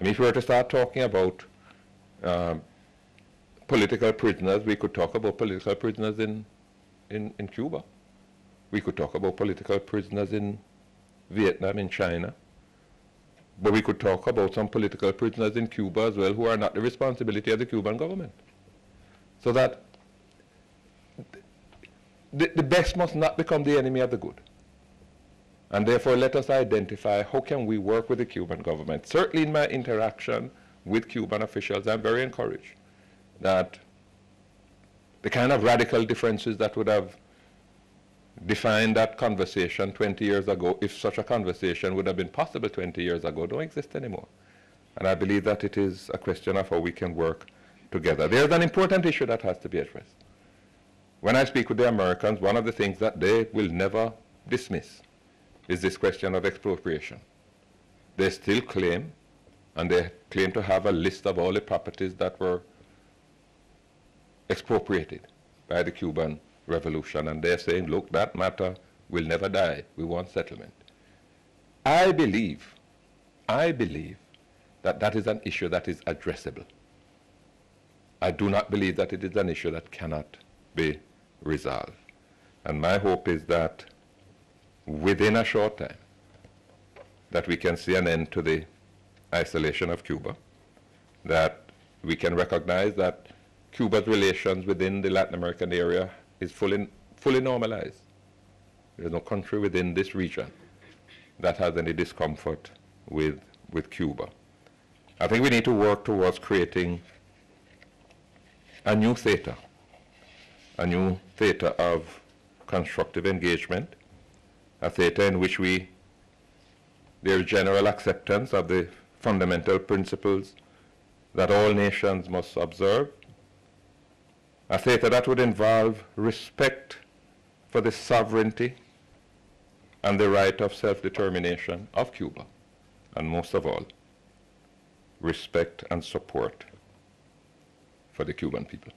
mean, if we were to start talking about political prisoners, we could talk about political prisoners in Cuba. We could talk about political prisoners in Vietnam, in China. But we could talk about some political prisoners in Cuba as well who are not the responsibility of the Cuban government. So that the best must not become the enemy of the good. And therefore, let us identify how can we work with the Cuban government. Certainly in my interaction with Cuban officials, I'm very encouraged that the kind of radical differences that would have defined that conversation 20 years ago, if such a conversation would have been possible 20 years ago, don't exist anymore. And I believe that it is a question of how we can work together. There's an important issue that has to be addressed. When I speak with the Americans, one of the things that they will never dismiss is this question of expropriation. They still claim, and they claim to have a list of all the properties that were expropriated by the Cuban Revolution, and they're saying, look, that matter will never die. We want settlement. I believe that that is an issue that is addressable. I do not believe that it is an issue that cannot be resolved. And my hope is that within a short time, that we can see an end to the isolation of Cuba, that we can recognize that Cuba's relations within the Latin American area is fully normalized. There is no country within this region that has any discomfort with Cuba. I think we need to work towards creating a new theater of constructive engagement, a theater in which there is general acceptance of the fundamental principles that all nations must observe, a theater that would involve respect for the sovereignty and the right of self-determination of Cuba, and most of all, respect and support for the Cuban people.